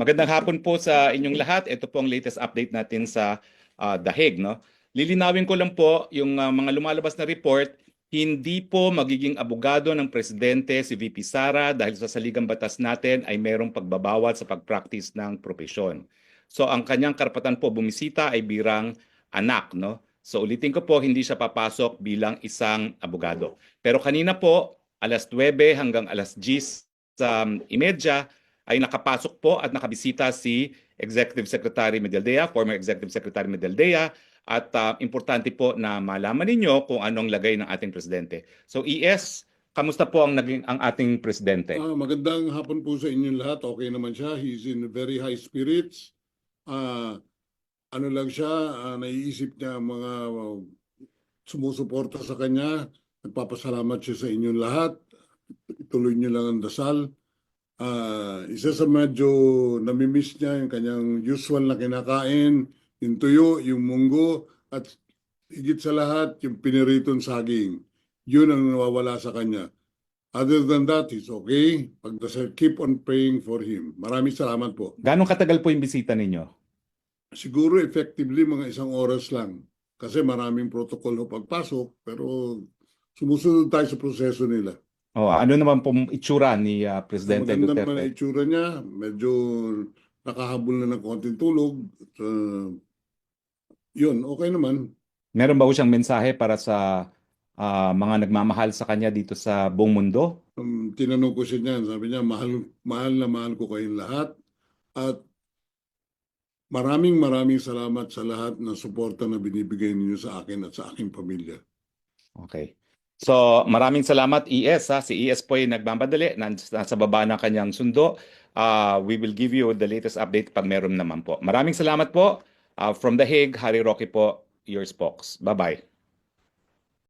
Magandang hapon po sa inyong lahat. Ito po ang latest update natin sa The Hague, no? Lilinawin ko lang po yung mga lumalabas na report, hindi po magiging abogado ng presidente si VP Sara dahil sa saligang batas natin ay merong pagbabawal sa pag-practice ng propesyon. So ang kanyang karapatan po bumisita ay birang anak, no? So ulitin ko po, hindi siya papasok bilang isang abogado. Pero kanina po, alas 9 hanggang alas 10:30 ay nakapasok po at nakabisita si Executive Secretary Medaldea, former Executive Secretary Medaldea, at importante po na malaman ninyo kung anong lagay ng ating presidente. So ES, kamusta po ang naging ang ating presidente? Magandang hapon po sa inyong lahat. Okay naman siya. He's in very high spirits. Ano lang siya, naiisip niya mga sumusuporta sa kanya. Nagpapasalamat siya sa inyong lahat. Ituloy niyo lang ang dasal. Isa sa medyo namimiss niya yung kanyang usual na kinakain, yung tuyo, yung munggo, at higit sa lahat, yung piniritong saging. Yun ang nawawala sa kanya. Other than that, he's okay. Pagdasal, keep on praying for him. Maraming salamat po. Ganong katagal po yung bisita ninyo? Siguro effectively mga 1 oras lang. Kasi maraming protocol ho pagpasok, pero sumusunod tayo sa proseso nila. Ano naman po itsura ni Presidente Maganda naman ang Duterte? itsura niya. Medyo nakahabol na ng konting tulog. Yun, okay naman. Meron ba po siyang mensahe para sa mga nagmamahal sa kanya dito sa buong mundo? Tinanong ko siya niyan. Sabi niya, mahal na mahal ko kayong lahat. At maraming salamat sa lahat ng suporta na binibigay ninyo sa akin at sa aking pamilya. Okay. So, maraming salamat ES. Si ES po ay nagmamadali, nasa baba ng kanyang sundo. We will give you the latest update pag meron naman po. Maraming salamat po. From The Hague, Harry Roque po, your spokes. Bye-bye.